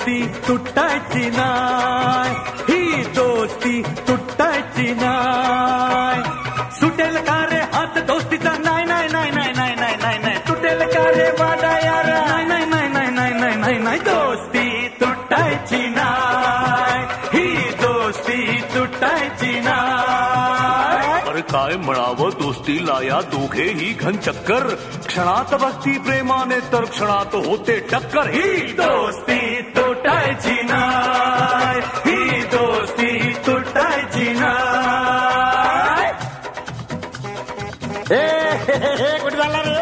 दोस्ती तुटायची नाय, ही दोस्ती तुटायची नाय. सुटेल का रे हात दोस्तीचा, नाही नाही नाही नाही नाही नाही नाही नाही. तुटेल का रे वाडा यारा, नाही नाही नाही नाही नाही नाही नाही नाही. दोस्ती तुटायची नाय, ही दोस्ती तुटायची नाय. अरे काय म्हणावं दोस्तीला या दोघेही घन चक्कर. क्षणात भक्ती प्रेमाने तर क्षणात होते टक्कर. ही दोस्ती तुटायची नाय, ही दोस्ती तुटायची नाय. कुठे झाला रे?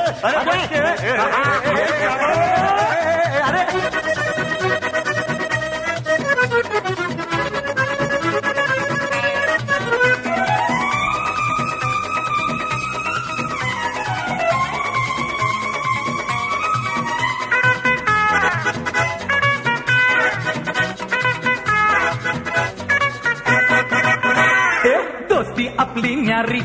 दोस्ती आपली न्यारी,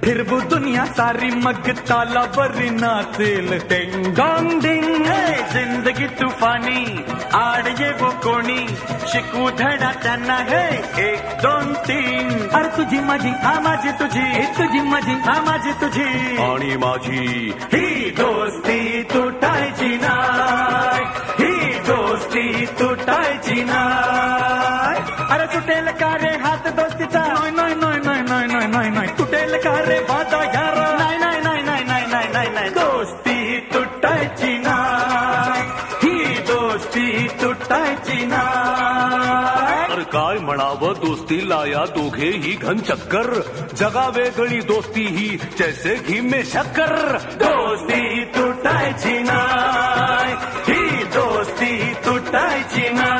फिरवू दुनिया सारी, मग तालावरी नाचेल टेंग डॉंग डिंग. जिंदगी तुफानी, आड ये वो कोणी, शिकू धडा त्यांना है 1 2 3. अरे तुझी माझी, हा माझी तुझी, तुझी माझी, हा माझी तुझी आणि माझी. ही दोस्ती तुटायची नाय, ही दोस्ती तुटायची नाय. अरे सुटेल का रे हात दोस्तीचा, नाही नाही नाही नाही नाही नाही नाही नाही. तुटेल का रे वादा यारा, नाही नाही नाही नाही नाही नाही नाही नाही. दोस्ती तुटायची नाय, ही दोस्ती तुटायची नाय. अरे काय म्हणावं दोस्तीला या दोघेही घन चक्कर. जगा वेगळी दोस्ती ही जैसे घी में शक्कर. दोस्ती तुटायची नाय, ही दोस्ती तुटायची नाय.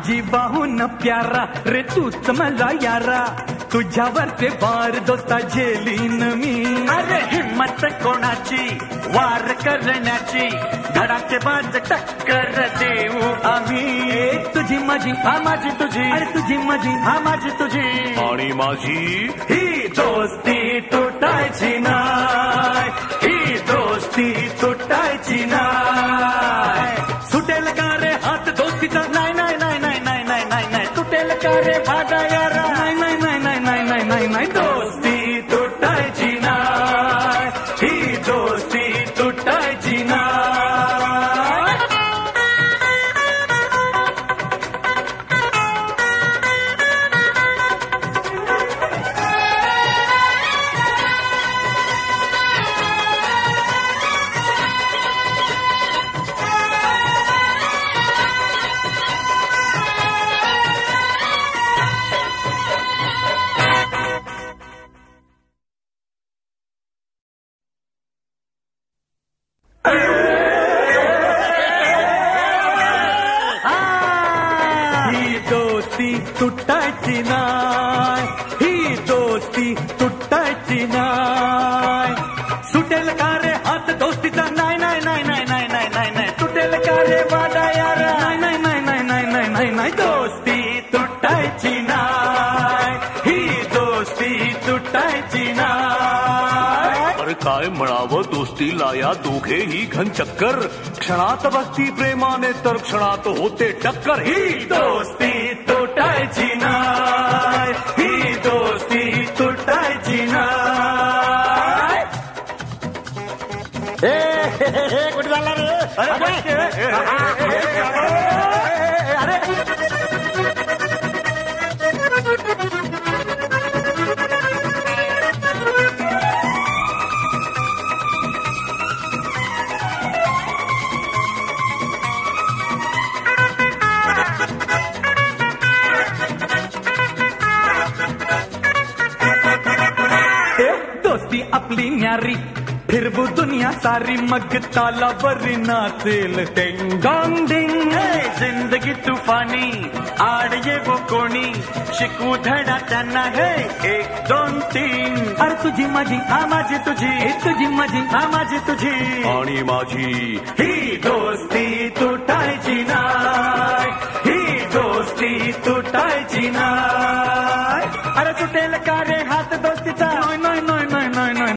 जीवाहून प्यारा रे तूच मला यारा, तुझ्यावरचे वार दोस्ता झेलीन मी. अरे हिम्मत कोणाची वार करण्याची, धडाचे बाज टक्कर देऊ आम्ही. तुझी माझी, हा माझी तुझी, अरे तुझी माझी, हा माझी तुझी आणि माझी. ही दोस्ती तुटायची नाय, ही दोस्ती तुटायची नाय. सुटेल का रे हात दोस्तीचा, नाही नाही नाही नाही नाही नाही नाही नाही. तुटेल का रे वाडा यारा, नाही नाही नाही नाही नाही नाही नाही नाही. दोस्ती तुटायची नाय, ही दोस्ती तुटायची नाय. तुटायची नाय, ही दोस्ती तुटायची नाय. सुटेल का रे हात दोस्तीचा, नाही नाही नाही नाही नाही नाही नाही नाही. तुटेल का रे वाडा यारा, नाही नाही नाही नाही नाही नाही नाही नाही. दोस्ती तुटायची नाय, ही दोस्ती तुटायची नाय. अरे काय म्हणावं दोस्तीला या दोघेही घन चक्कर. क्षणात भक्ती प्रेमाने तर क्षणात होते टक्कर. ही दोस्ती तुटायची नाय, ही दोस्ती तुटायची नाय. कुठे झाला रे? दोस्ती आपली न्यारी, फिरवू दुनिया सारी मग तालावरी नाचेल टिंग डॉंग डिंग. जिंदगी तुफानी आड ये वो कोणी शिकू धडा त्यांना हे 1 2 3. अरे तुझी माझी हा माझी तुझी तुझी माझी हा माझी तुझी आणि माझी ही दोस्ती तुटायची ना.